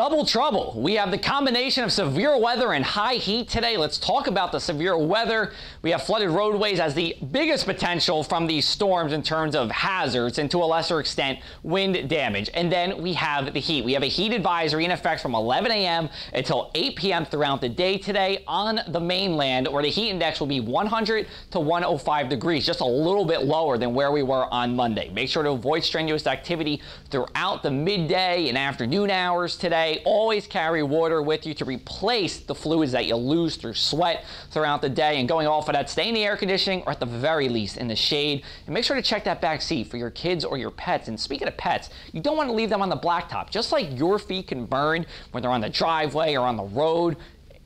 double trouble. We have the combination of severe weather and high heat today. Let's talk about the severe weather. We have flooded roadways as the biggest potential from these storms in terms of hazards and to a lesser extent wind damage. And then we have the heat. We have a heat advisory in effect from 11 a.m. until 8 p.m. throughout the day today on the mainland, where the heat index will be 100 to 105 degrees, just a little bit lower than where we were on Monday. Make sure to avoid strenuous activity throughout the midday and afternoon hours today. Always carry water with you to replace the fluids that you lose through sweat throughout the day. And going off of that, stay in the air conditioning or at the very least in the shade. And make sure to check that back seat for your kids or your pets. And speaking of pets, you don't want to leave them on the blacktop. Just like your feet can burn when they're on the driveway or on the road,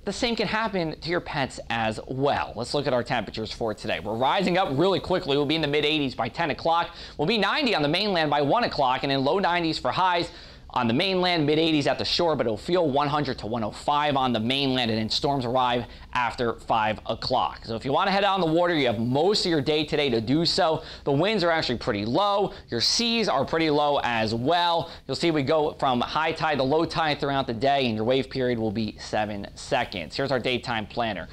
the same can happen to your pets as well. Let's look at our temperatures for today. We're rising up really quickly. We'll be in the mid-80s by 10 o'clock. We'll be 90 on the mainland by 1 o'clock and in low 90s for highs on the mainland, mid-80s at the shore, but it'll feel 100 to 105 on the mainland, and then storms arrive after 5 o'clock. So if you want to head out on the water, you have most of your day today to do so. The winds are actually pretty low. Your seas are pretty low as well. You'll see we go from high tide to low tide throughout the day, and your wave period will be 7 seconds. Here's our daytime planner.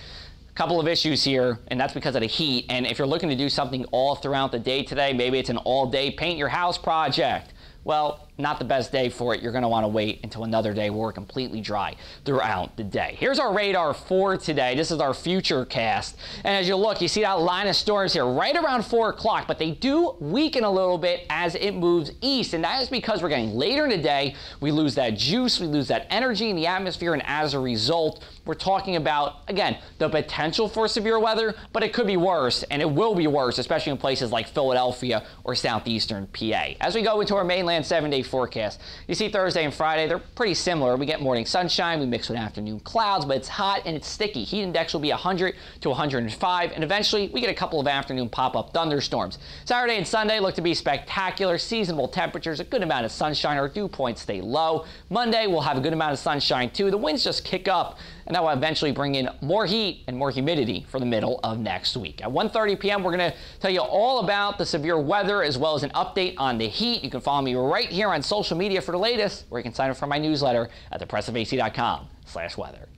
Couple of issues here, and that's because of the heat. And if you're looking to do something all throughout the day today, maybe it's an all-day paint your house project. Well, not the best day for it. You're going to want to wait until another day where we're completely dry throughout the day. Here's our radar for today. This is our future cast. And as you look, you see that line of storms here right around 4 o'clock, but they do weaken a little bit as it moves east. And that is because we're getting later in the day. We lose that juice, we lose that energy in the atmosphere, and as a result, we're talking about, again, the potential for severe weather, but it could be worse, and it will be worse, especially in places like Philadelphia or southeastern PA. As we go into our mainland 7-day forecast, you see Thursday and Friday, they're pretty similar. We get morning sunshine, we mix with afternoon clouds, but it's hot and it's sticky. Heat index will be 100 to 105, and eventually we get a couple of afternoon pop-up thunderstorms. Saturday and Sunday look to be spectacular. Seasonable temperatures, a good amount of sunshine. Our dew points stay low. Monday we'll have a good amount of sunshine too. The winds just kick up, and that will eventually bring in more heat and more humidity for the middle of next week. At 1:30 p.m., we're going to tell you all about the severe weather as well as an update on the heat. You can follow me right here on social media for the latest, or you can sign up for my newsletter at thepressafac.com/weather.